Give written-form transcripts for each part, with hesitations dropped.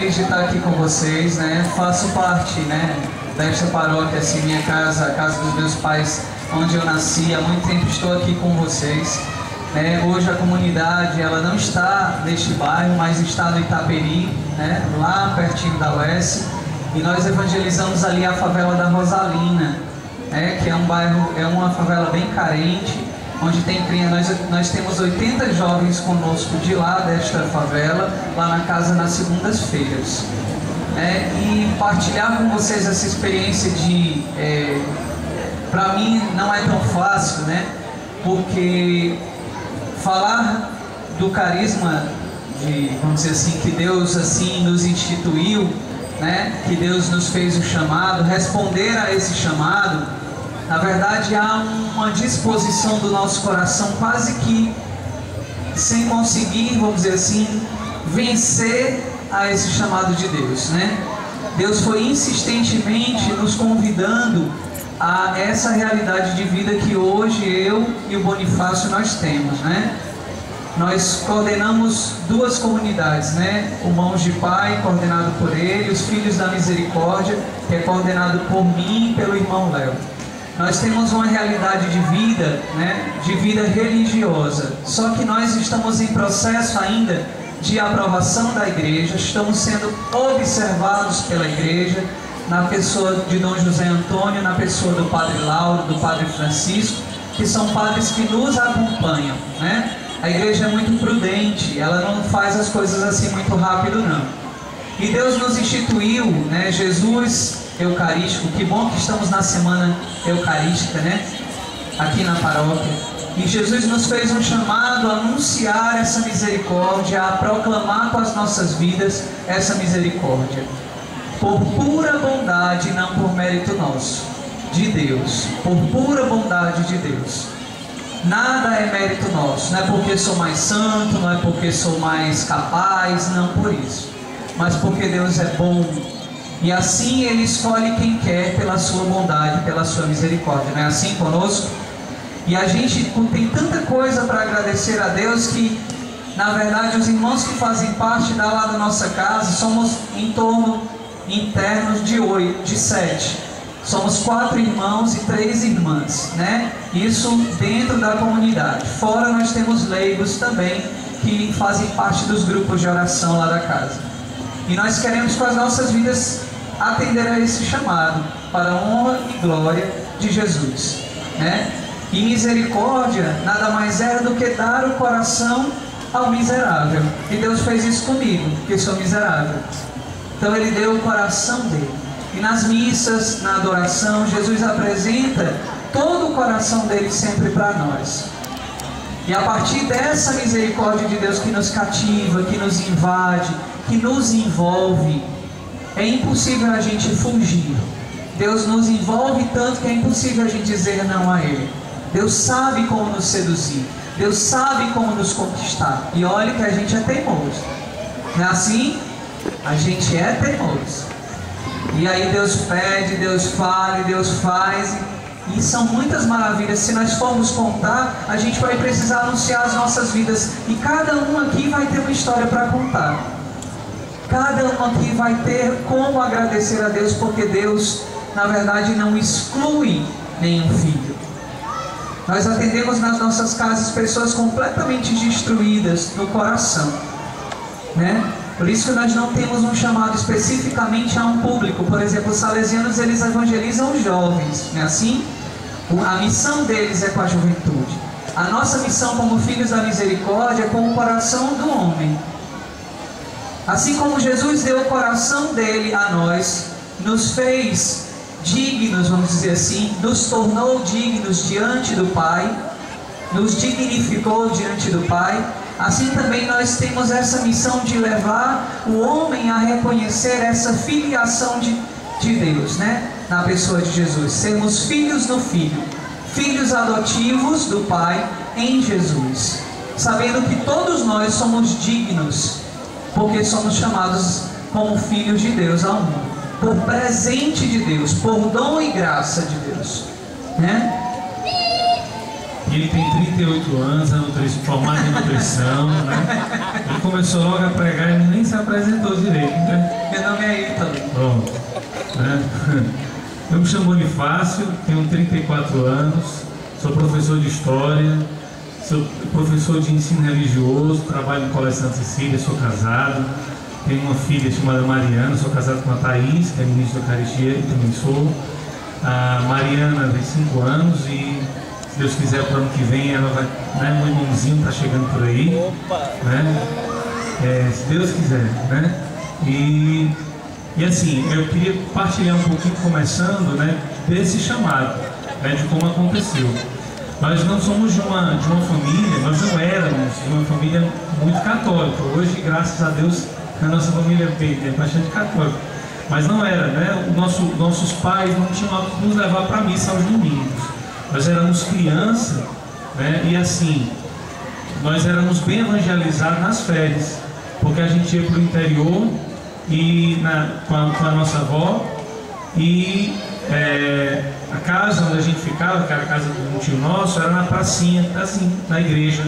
De estar aqui com vocês, né? Faço parte, né, desta paróquia, assim, minha casa, a casa dos meus pais, onde eu nasci. Há muito tempo estou aqui com vocês, né? Hoje a comunidade, ela não está neste bairro, mas está no Itaperi, né? Lá pertinho da UES, e nós evangelizamos ali a favela da Rosalina, né? Que é um bairro, é uma favela bem carente, onde tem criança. Nós temos 80 jovens conosco de lá desta favela, lá na casa nas segundas-feiras. E partilhar com vocês essa experiência de... para mim não é tão fácil, né? Porque falar do carisma de, vamos dizer assim, que Deus assim nos instituiu, né? Que Deus nos fez o chamado, responder a esse chamado. Na verdade, há uma disposição do nosso coração quase que sem conseguir, vamos dizer assim, vencer a esse chamado de Deus, né? Deus foi insistentemente nos convidando a essa realidade de vida que hoje eu e o Bonifácio nós temos, né? Nós coordenamos duas comunidades, né? O Mãos de Pai, coordenado por ele, os Filhos da Misericórdia, que é coordenado por mim e pelo irmão Léo. Nós temos uma realidade de vida, né, de vida religiosa, só que nós estamos em processo ainda de aprovação da igreja, estamos sendo observados pela igreja, na pessoa de Dom José Antônio, na pessoa do Padre Lauro, do Padre Francisco, que são padres que nos acompanham, né? A igreja é muito prudente, ela não faz as coisas assim muito rápido, não. E Deus nos instituiu, né, Jesus Eucarístico. Que bom que estamos na semana eucarística, né? Aqui na paróquia. E Jesus nos fez um chamado a anunciar essa misericórdia, a proclamar com as nossas vidas essa misericórdia. Por pura bondade, não por mérito nosso, de Deus. Por pura bondade de Deus. Nada é mérito nosso. Não é porque sou mais santo, não é porque sou mais capaz, não por isso. Mas porque Deus é bom. E assim Ele escolhe quem quer pela sua bondade, pela sua misericórdia. Não é assim conosco? E a gente tem tanta coisa para agradecer a Deus que, na verdade, os irmãos que fazem parte lá da nossa casa, somos em torno, internos, de 7. Somos 4 irmãos e 3 irmãs, né? Isso dentro da comunidade. Fora nós temos leigos também, que fazem parte dos grupos de oração lá da casa. E nós queremos com as nossas vidas atender a esse chamado para a honra e glória de Jesus, né? E misericórdia nada mais é do que dar o coração ao miserável. E Deus fez isso comigo, que sou miserável. Então Ele deu o coração dele. E nas missas, na adoração, Jesus apresenta todo o coração dele sempre para nós. E a partir dessa misericórdia de Deus que nos cativa, que nos invade, que nos envolve, é impossível a gente fugir. Deus nos envolve tanto que é impossível a gente dizer não a Ele. Deus sabe como nos seduzir. Deus sabe como nos conquistar. E olha que a gente é teimoso. Não é assim? A gente é teimoso. E aí Deus pede, Deus fala e Deus faz. E são muitas maravilhas. Se nós formos contar, a gente vai precisar anunciar as nossas vidas. E cada um aqui vai ter uma história para contar. Cada um aqui vai ter como agradecer a Deus, porque Deus, na verdade, não exclui nenhum filho. Nós atendemos nas nossas casas pessoas completamente destruídas no coração, né? Por isso que nós não temos um chamado especificamente a um público. Por exemplo, os salesianos, eles evangelizam os jovens, não é assim? A missão deles é com a juventude. A nossa missão como filhos da misericórdia é com o coração do homem. Assim como Jesus deu o coração dele a nós, nos fez dignos, vamos dizer assim, nos tornou dignos diante do Pai, nos dignificou diante do Pai, assim também nós temos essa missão de levar o homem a reconhecer essa filiação de Deus, né? Na pessoa de Jesus, sermos filhos do Filho, filhos adotivos do Pai em Jesus, sabendo que todos nós somos dignos, porque somos chamados como filhos de Deus ao mundo, por presente de Deus, por dom e graça de Deus, né? Ele tem 38 anos, formado em nutrição, né? Ele começou logo a pregar e nem se apresentou direito, né? Ítalo. Pronto. Né? Eu me chamo Bonifácio, tenho 34 anos, sou professor de História, sou professor de ensino religioso, trabalho no Colégio Santa Cecília, sou casado, tenho uma filha chamada Mariana, sou casado com a Thaís, que é ministra da Eucaristia, e também sou. A Mariana tem 5 anos e, se Deus quiser, para o ano que vem ela vai, né, meu irmãozinho está chegando por aí, né? Se Deus quiser, né? E assim, eu queria partilhar um pouquinho, começando, né, desse chamado, né, de como aconteceu. Nós não somos de uma família, nós não éramos de uma família muito católica. Hoje, graças a Deus, a nossa família é bastante católica. Mas não era, né? Nossos pais não tinham hábito de nos levar para a missa aos domingos. Nós éramos criança, né? E assim, nós éramos bem evangelizados nas férias, porque a gente ia para o interior e com a nossa avó, e a casa onde a gente ficava, que era a casa de um tio nosso, era na pracinha, assim, na igreja.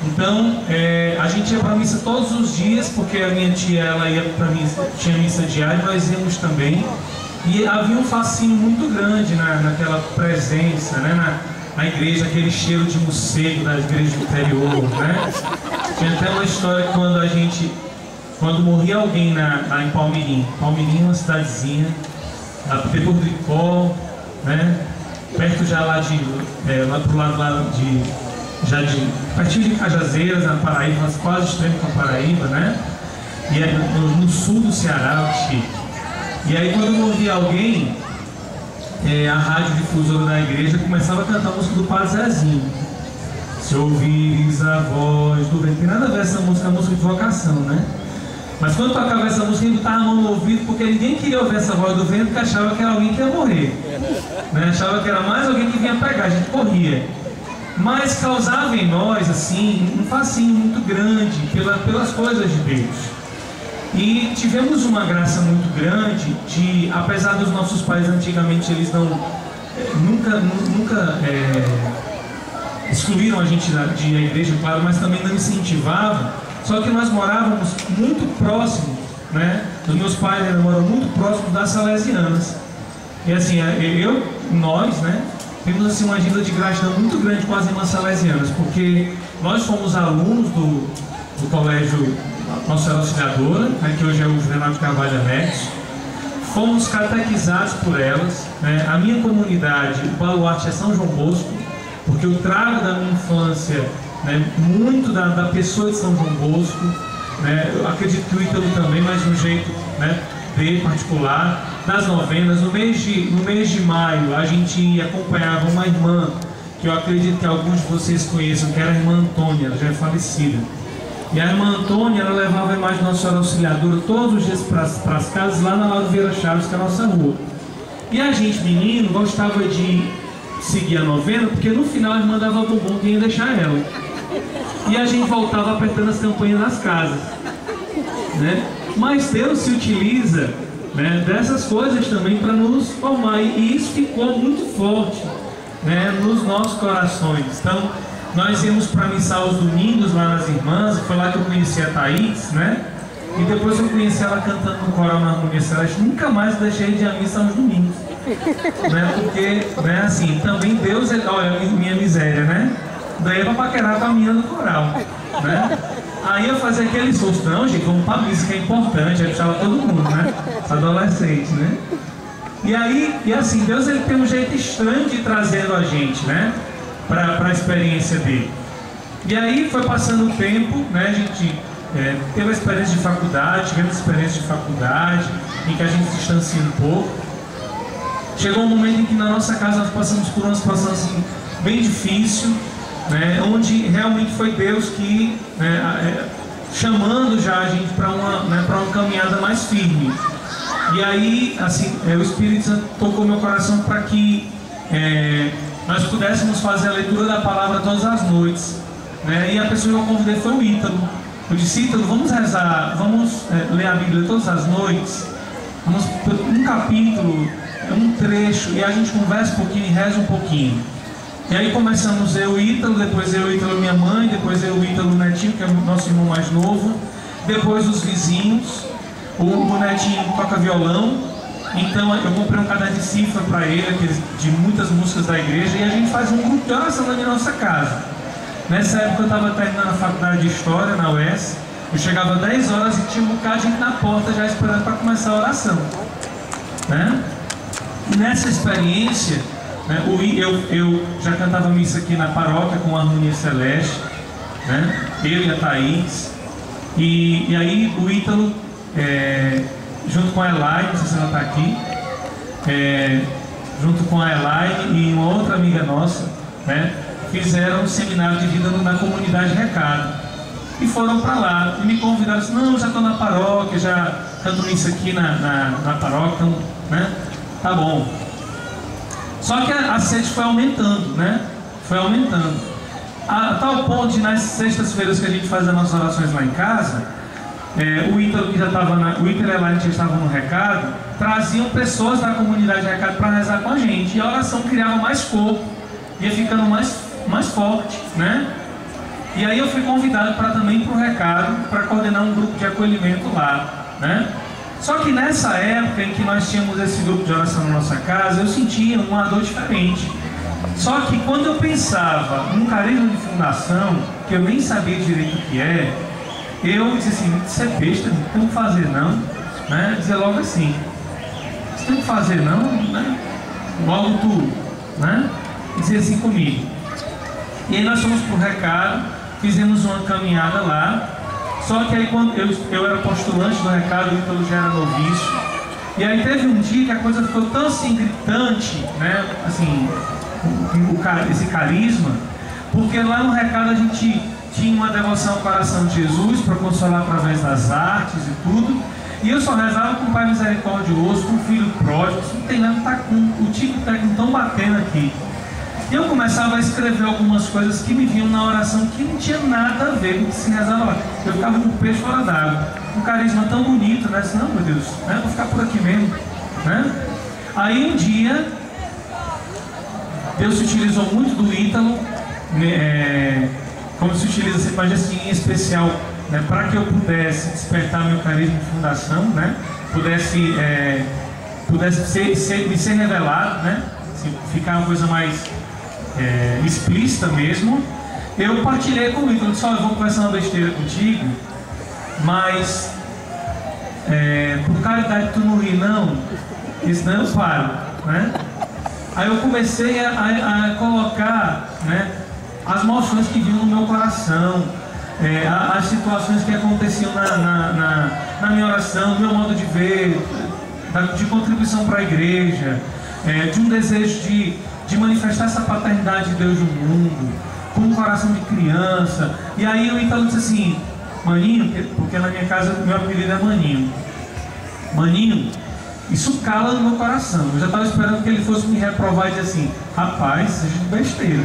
Então, a gente ia para a missa todos os dias, porque a minha tia, ela ia para missa, tinha missa diária, nós íamos também. E havia um fascínio muito grande naquela presença, né, na igreja, aquele cheiro de morcego da igreja do interior, né? Tinha até uma história quando morria alguém em Palmirim. Palmirim é uma cidadezinha, depois do Icó, né? Perto já lá pro lado lá pertinho de Cajazeiras, na Paraíba, quase extremo com a Paraíba, né? E é no sul do Ceará, que chique. E aí, quando morria alguém, a rádio difusora da igreja começava a cantar a música do Padre Zezinho. Se ouvires a voz do vento. Tem nada a ver essa música, a música de vocação, né? Mas quando tocava essa música, ele botava a mão no ouvido, porque ninguém queria ouvir essa voz do vento, porque achava que era alguém que ia morrer, né? Achava que era mais alguém que vinha pegar, a gente corria. Mas causava em nós, assim, um fascínio muito grande pelas coisas de Deus. E tivemos uma graça muito grande de, apesar dos nossos pais antigamente, eles nunca excluíram a gente da igreja, claro, mas também não incentivavam. Só que nós morávamos muito próximos, né? Os meus pais moram muito próximos das Salesianas. E assim, nós, né, temos assim uma agenda de gratidão muito grande com as irmãs Salesianas, porque nós fomos alunos do colégio Nossa Senhora Auxiliadora, né, que hoje é o Juvenal de Carvalho Anexo. Fomos catequizados por elas, né? A minha comunidade, o baluarte é São João Bosco, porque eu trago da minha infância, né, muito da pessoa de São João Bosco, né? Eu acredito que o Ítalo também, mas de um jeito, né, bem particular. Das novenas, no mês de maio, a gente acompanhava uma irmã, que eu acredito que alguns de vocês conheçam, que era a irmã Antônia, ela já é falecida. E a irmã Antônia, ela levava a imagem de Nossa Senhora Auxiliadora todos os dias para as casas, lá na Lauro Vieira Chaves, que é a nossa rua. E a gente, menino, gostava de seguir a novena, porque no final a irmã dava bombom que ia deixar ela. E a gente voltava apertando as campanhas das casas, né? Mas Deus se utiliza, né, dessas coisas também para nos formar, e isso ficou muito forte, né, nos nossos corações. Então, nós íamos para missa aos domingos lá nas irmãs, foi lá que eu conheci a Thaís, né? E depois eu conheci ela cantando no coral na Harmonia Celeste. Nunca mais deixei de ir à missa aos domingos, né? Porque, né, assim, também Deus, olha, minha miséria, né? Daí pra paquerar com a minha do coral, né? Aí eu fazia aquele esforço, não, gente, vamos pra missa, que é importante, aí puxava todo mundo, né? Adolescente, né? E assim, Deus, ele tem um jeito estranho de trazendo a gente, né, para a experiência dele. E aí foi passando o tempo, né, a gente teve a experiência de faculdade, tivemos experiência de faculdade, em que a gente se distancia um pouco. Chegou um momento em que na nossa casa nós passamos por uma situação assim, bem difícil, né, onde realmente foi Deus que, né, chamando já a gente para uma caminhada mais firme. E aí, assim, o Espírito Santo tocou meu coração para que nós pudéssemos fazer a leitura da palavra todas as noites, né? E a pessoa que eu convidei foi o Ítalo. Eu disse: Ítalo, vamos rezar, vamos ler a Bíblia todas as noites, vamos um capítulo, um trecho, e a gente conversa um pouquinho e reza um pouquinho. E aí começamos eu e Ítalo, depois eu e Ítalo minha mãe, depois eu e Ítalo Netinho, que é o nosso irmão mais novo, depois os vizinhos. O netinho toca violão, então eu comprei um caderno de cifra para ele, de muitas músicas da igreja, e a gente faz um grupo de oração na nossa casa. Nessa época eu estava terminando a faculdade de História na UES, eu chegava às 10 horas e tinha um bocado de gente na porta já esperando para começar a oração, né? E nessa experiência, né, eu já cantava missa aqui na paróquia com a Harmonia Celeste, né? Eu e a Thaís, e aí o Ítalo, junto com a Elaine, não sei se ela está aqui, junto com a Elaine e uma outra amiga nossa, né, fizeram um seminário de vida na comunidade Recado. E foram para lá e me convidaram, assim, não, já estou na paróquia, já canto missa aqui na paróquia, então, né, tá bom. Só que a sede foi aumentando, né, foi aumentando. A tal ponto de nas sextas-feiras que a gente faz as nossas orações lá em casa, o Ítalo, que já estava o Ítalo e a Elaine já estavam no Recado, traziam pessoas da comunidade Recado para rezar com a gente, e a oração criava mais corpo, ia ficando mais forte, né? E aí eu fui convidado para também para o Recado, para coordenar um grupo de acolhimento lá, né? Só que nessa época em que nós tínhamos esse grupo de oração na nossa casa, eu sentia uma dor diferente. Só que quando eu pensava num carisma de fundação, que eu nem sabia direito o que eu disse assim, isso é besta, não tem o que fazer não, né? Dizer logo assim, isso tem o que fazer não, né? Logo tu, né? Dizer assim comigo. E aí nós fomos para o Recado, fizemos uma caminhada lá. Só que aí quando eu era postulante do Recado, o Ítalo já era noviço. E aí teve um dia que a coisa ficou tão assim gritante, né? Assim, esse carisma, porque lá no Recado a gente tinha uma devoção ao coração de Jesus para consolar através das artes e tudo. E eu só rezava com o Pai misericordioso, com o Filho pródigo. Isso não tem nada, tá com o tipo técnico tão batendo aqui. E eu começava a escrever algumas coisas que me vinham na oração que não tinha nada a ver com o que se rezava lá. Eu ficava com o peixe fora d'água. Um carisma tão bonito, né? Assim, não, meu Deus, né? Vou ficar por aqui mesmo, né? Aí um dia, Deus se utilizou muito do Ítalo, como se utiliza essa imagem assim, em especial, né? Para que eu pudesse despertar meu carisma de fundação, né? Pudesse me ser revelado, né? Assim, ficar uma coisa mais explícita mesmo. Eu partilhei com o Ítalo, disse, olha, eu vou conversar uma besteira contigo, mas por caridade tu não ri não, isso não eu paro, né? Aí eu comecei a colocar, né, as emoções que vinham no meu coração, as situações que aconteciam na minha oração, no meu modo de ver, de contribuição para a igreja, de um desejo de manifestar essa paternidade de Deus no mundo, com um coração de criança. E aí o Ítalo disse assim, Maninho, porque na minha casa meu apelido é Maninho. Maninho, isso cala no meu coração. Eu já estava esperando que ele fosse me reprovar e dizer assim, rapaz, isso é besteira.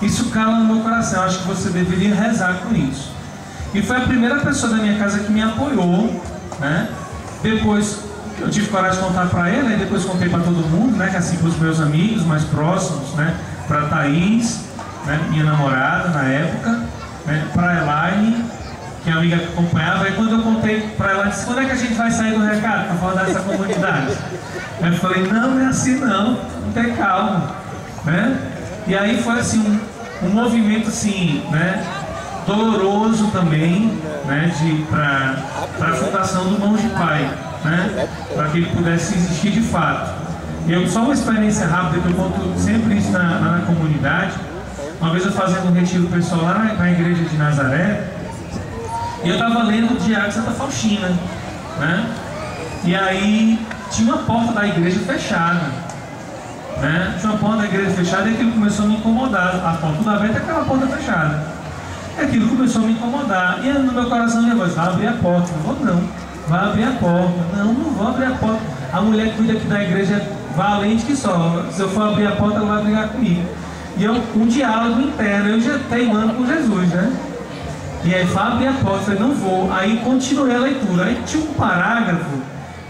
Isso cala no meu coração, eu acho que você deveria rezar com isso. E foi a primeira pessoa da minha casa que me apoiou, né? Depois eu tive coragem de contar para ele, e depois contei para todo mundo, né? Que assim, para os meus amigos mais próximos, né? Para a Thaís, né? Minha namorada na época, né? Para a Elaine, que é a amiga que acompanhava. E quando eu contei para ela, disse, quando é que a gente vai sair do Recado para falar dessa comunidade? Eu falei, não é assim não, tem calma, né? E aí foi assim um movimento assim, né? Doloroso também, né? Para a fundação do Mãos de Pai, né? Para que ele pudesse existir de fato. E só uma experiência rápida que eu conto sempre isso na comunidade. Uma vez eu fazendo um retiro pessoal lá na igreja de Nazaré, e eu estava lendo o Diário de Santa Faustina, né? E aí tinha uma porta da igreja fechada, né? Tinha uma porta da igreja fechada e aquilo começou a me incomodar. A porta toda aberta é aquela porta fechada. E aquilo começou a me incomodar. E no meu coração eu vai abrir a porta. Eu vou não, vai abrir a porta. Não vou abrir a porta. A mulher que cuida aqui da igreja é valente que só. Se eu for abrir a porta, ela vai brigar comigo. E um diálogo interno, eu já teimando com Jesus, né? E aí vai abrir a porta, eu falei, não vou. Aí continuei a leitura. Aí tinha um parágrafo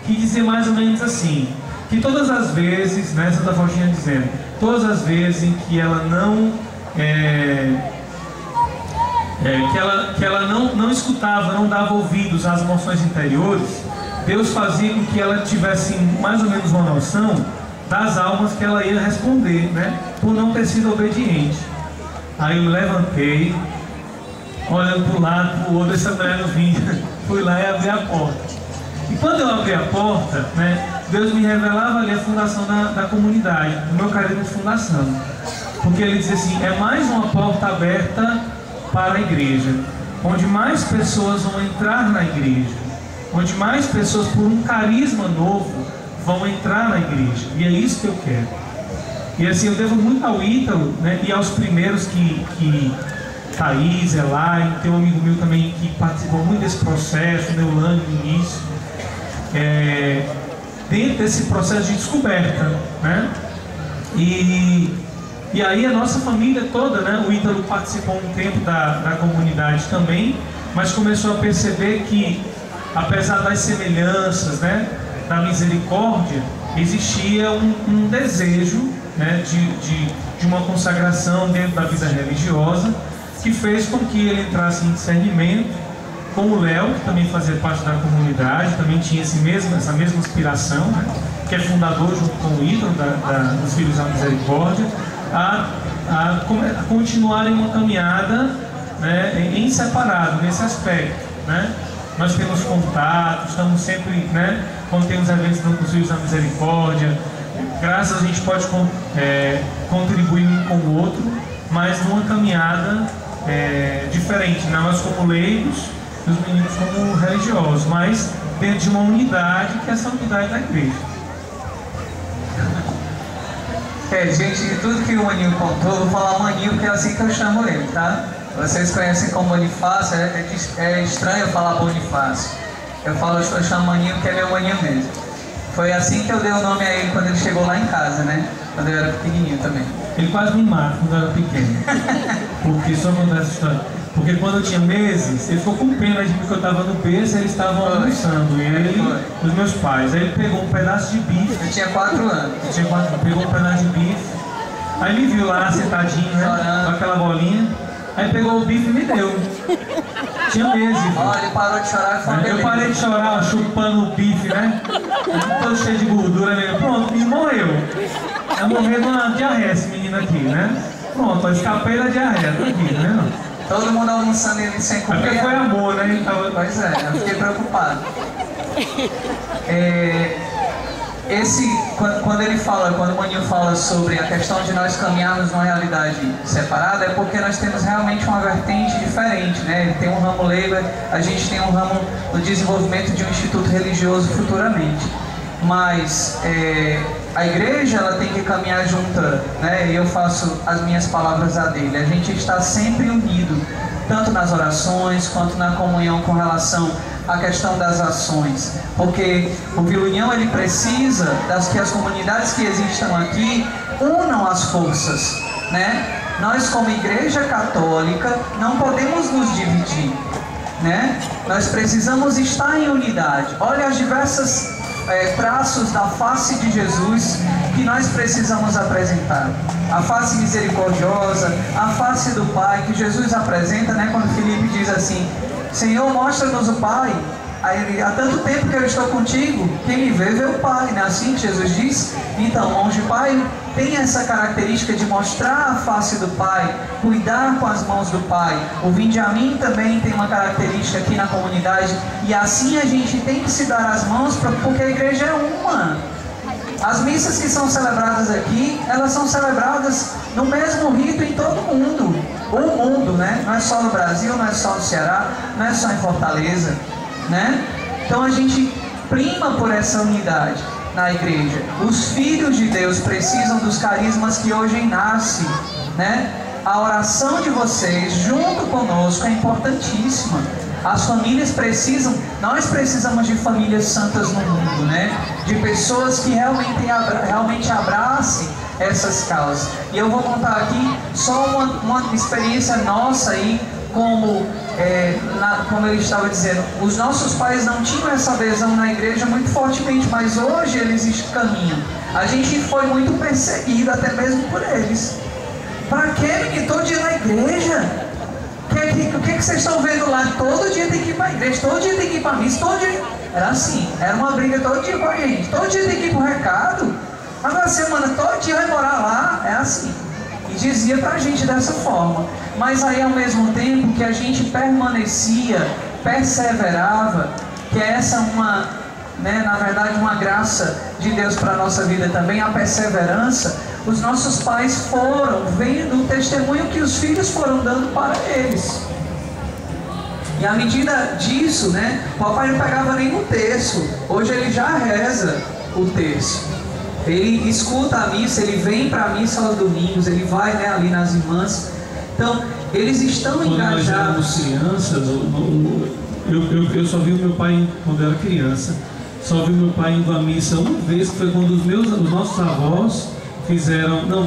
que dizia mais ou menos assim, que todas as vezes, né, Santa Faustina dizendo, todas as vezes em que ela não que ela não escutava, não dava ouvidos às emoções interiores, Deus fazia com que ela tivesse mais ou menos uma noção das almas que ela ia responder, né? Por não ter sido obediente. Aí eu me levantei, olhando para o lado, para o outro, essa mulher não vinha. Fui lá e abri a porta. E quando eu abri a porta, né, Deus me revelava ali a fundação da comunidade, do meu carisma de fundação. Porque ele dizia assim, é mais uma porta aberta para a igreja, onde mais pessoas vão entrar na igreja, onde mais pessoas por um carisma novo vão entrar na igreja. E é isso que eu quero. E assim, eu devo muito ao Ítalo, né, e aos primeiros que Thaís, Elai, tem um amigo meu também que participou muito desse processo, Neulane no início, dentro desse processo de descoberta, né? E aí a nossa família toda, né? O Ítalo participou um tempo da comunidade também, mas começou a perceber que, apesar das semelhanças, né, da misericórdia, existia um desejo, né, de uma consagração dentro da vida religiosa, que fez com que ele entrasse em discernimento, com o Léo, que também fazia parte da comunidade, também tinha essa mesma aspiração, né, que é fundador junto com o Ítalo, dos Filhos da Misericórdia, a continuarem uma caminhada, né, em separado, nesse aspecto, né. Nós temos contato, estamos sempre, né, quando temos eventos dos Filhos da Misericórdia, graças a gente pode contribuir um com o outro, mas numa caminhada diferente, né? Nós como leigos, os meninos como religiosos, mas dentro de uma unidade, que é essa unidade da igreja. Gente, de tudo que o Maninho contou, eu vou falar Maninho porque é assim que eu chamo ele, tá? Vocês conhecem como Bonifácio, é estranho eu falar Bonifácio. Eu chamo Maninho porque é meu Maninho mesmo. Foi assim que eu dei o nome a ele quando ele chegou lá em casa, né? Quando eu era pequenininho também. Ele quase me mata quando eu era pequeno. Porque, só contar essa história. Porque quando eu tinha meses, ele ficou com pena de mim que eu estava no berço e eles estavam almoçando. E ele, os meus pais. Aí ele pegou um pedaço de bife. Eu tinha 4 anos. Pegou um pedaço de bife. Aí me viu lá sentadinho, né? Chorando. Com aquela bolinha. Aí pegou o bife e me deu. Tinha meses. Olha, ele parou de chorar e foi. Eu parei de chorar, ó, chupando o bife, né? Todo cheio de gordura, né? Pronto, e morreu. Eu morri de uma diarreia, esse menino aqui, né? Pronto, eu escapei da diarreia, tá aqui, né? Todo mundo almoçando ele sem comer. Porque foi amor, né? Ele tava... Pois é, eu fiquei preocupado. Quando o Maninho fala sobre a questão de nós caminharmos numa realidade separada, é porque nós temos realmente uma vertente diferente, né? Ele tem um ramo leigo, a gente tem um ramo do desenvolvimento de um instituto religioso futuramente. Mas a igreja, ela tem que caminhar junta, né? E eu faço as minhas palavras a dele. A gente está sempre unido, tanto nas orações quanto na comunhão com relação à questão das ações, porque o Vila União, ele precisa que as comunidades que existam aqui unam as forças, né? Nós, como igreja católica, não podemos nos dividir, né? Nós precisamos estar em unidade. Olha as diversas traços da face de Jesus que nós precisamos apresentar. A face misericordiosa, a face do Pai que Jesus apresenta, né? Quando Filipe diz assim: Senhor, mostra-nos o Pai. Aí ele, há tanto tempo que eu estou contigo, quem me vê o Pai, né? Assim que Jesus diz. Então, mãos de Pai tem essa característica de mostrar a face do Pai, cuidar com as mãos do Pai. O Vinde a Mim também tem uma característica aqui na comunidade, e assim a gente tem que se dar as mãos, porque a igreja é uma. As missas que são celebradas aqui, elas são celebradas no mesmo rito em todo mundo. O mundo, né? Não é só no Brasil, não é só no Ceará, não é só em Fortaleza, né? Então a gente prima por essa unidade na igreja. Os filhos de Deus precisam dos carismas que hoje nascem, né? A oração de vocês junto conosco é importantíssima. As famílias precisam, nós precisamos de famílias santas no mundo, né? De pessoas que realmente abracem essas causas. E eu vou contar aqui só uma experiência nossa aí, como ele estava dizendo, os nossos pais não tinham essa adesão na igreja muito fortemente, mas hoje eles caminham. A gente foi muito perseguido até mesmo por eles. Para que, menino? Todo dia na igreja? O que vocês estão vendo lá? Todo dia tem que ir para a igreja, todo dia tem que ir para a missa, todo dia... Era assim, era uma briga todo dia com a gente. Todo dia tem que ir pro recado, mas na semana todo dia vai morar lá, é assim. E dizia pra gente dessa forma. Mas aí ao mesmo tempo que a gente permanecia, perseverava, que essa é uma, na verdade, uma graça de Deus para a nossa vida também, a perseverança. Os nossos pais foram vendo o testemunho que os filhos foram dando para eles. E à medida disso, o papai não pegava nem no terço. Hoje ele já reza o terço. Ele escuta a missa, ele vem para a missa aos domingos, ele vai ali nas irmãs. Então, eles estão engajados. Quando nós éramos crianças, eu só vi o meu pai quando era criança. Só vi o meu pai indo à missa uma vez, que foi quando os nossos avós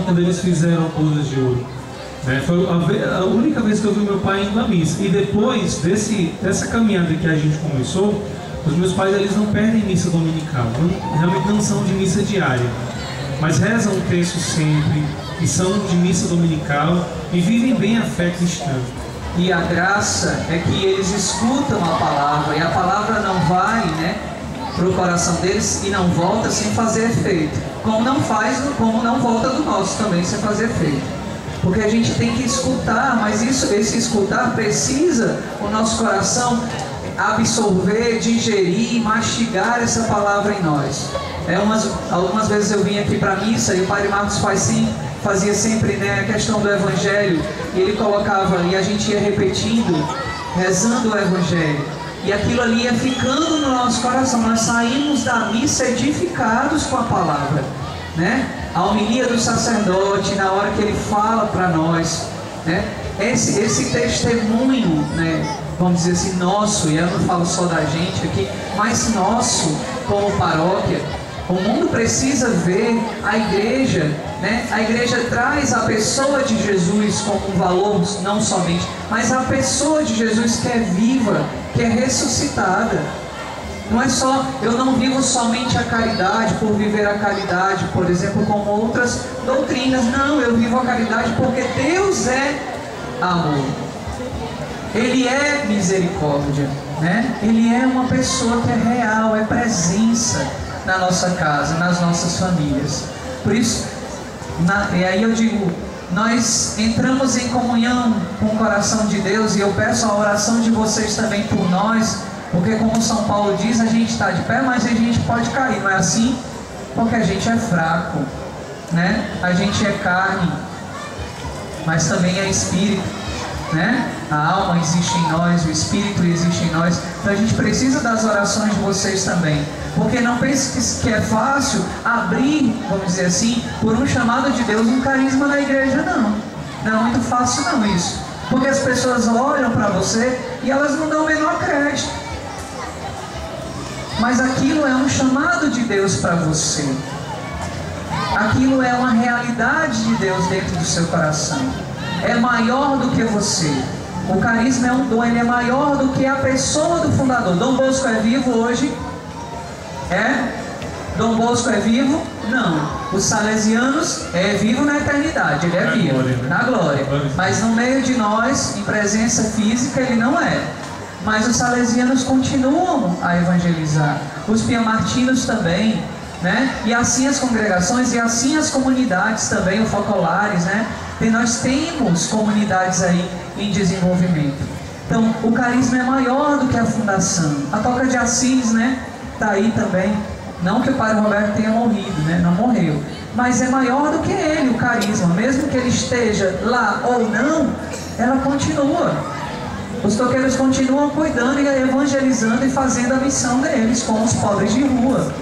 quando eles fizeram bodas de ouro. Foi a única vez que eu vi meu pai indo à missa. E depois dessa caminhada que a gente começou, os meus pais eles não perdem missa dominical, realmente não são de missa diária, mas rezam o texto sempre, e são de missa dominical, e vivem bem a fé cristã. E a graça é que eles escutam a palavra, e a palavra não vai para o coração deles e não volta sem fazer efeito, como não volta do nosso também sem fazer efeito. Porque a gente tem que escutar, mas esse escutar precisa o nosso coração absorver, digerir, mastigar essa palavra em nós. Algumas vezes eu vim aqui para a missa e o Padre Marcos fazia sempre a questão do Evangelho, e ele colocava, e a gente ia repetindo, rezando o Evangelho, e aquilo ali ia ficando no nosso coração. Nós saímos da missa edificados com a palavra, a homilia do sacerdote, na hora que ele fala para nós, esse testemunho, vamos dizer assim, nosso, e eu não falo só da gente aqui, mas nosso como paróquia. O mundo precisa ver a igreja, a igreja traz a pessoa de Jesus como um valor, não somente, mas a pessoa de Jesus que é viva, que é ressuscitada. Não é só, eu não vivo somente a caridade por viver a caridade, por exemplo, como outras doutrinas. Não, eu vivo a caridade porque Deus é amor. Ele é misericórdia, Ele é uma pessoa que é real, é presença na nossa casa, nas nossas famílias. Por isso, e aí eu digo, nós entramos em comunhão com o coração de Deus, e eu peço a oração de vocês também por nós, porque como São Paulo diz, a gente está de pé, mas a gente pode cair, não é assim? Porque a gente é fraco, a gente é carne, mas também é espírito, A alma existe em nós, o espírito existe em nós. Então a gente precisa das orações de vocês também, porque não pense que é fácil abrir, vamos dizer assim, por um chamado de Deus, um carisma na igreja. Não é muito fácil não isso, porque as pessoas olham para você e elas não dão o menor crédito. Mas aquilo é um chamado de Deus para você. Aquilo é uma realidade de Deus dentro do seu coração. É maior do que você. O carisma é um dom, ele é maior do que a pessoa do fundador. Dom Bosco é vivo hoje? Dom Bosco é vivo? Não. Os salesianos é vivo na eternidade, ele é vivo, na glória. Mas no meio de nós, em presença física, ele não é. Mas os salesianos continuam a evangelizar. Os piemartinos também, E assim as congregações, e assim as comunidades também, os focolares, E nós temos comunidades aí em desenvolvimento. Então, o carisma é maior do que a fundação. A Toca de Assis, está aí também. Não que o Padre Roberto tenha morrido, não morreu. Mas é maior do que ele, o carisma. Mesmo que ele esteja lá ou não, ela continua. Os toqueiros continuam cuidando e evangelizando e fazendo a missão deles com os pobres de rua,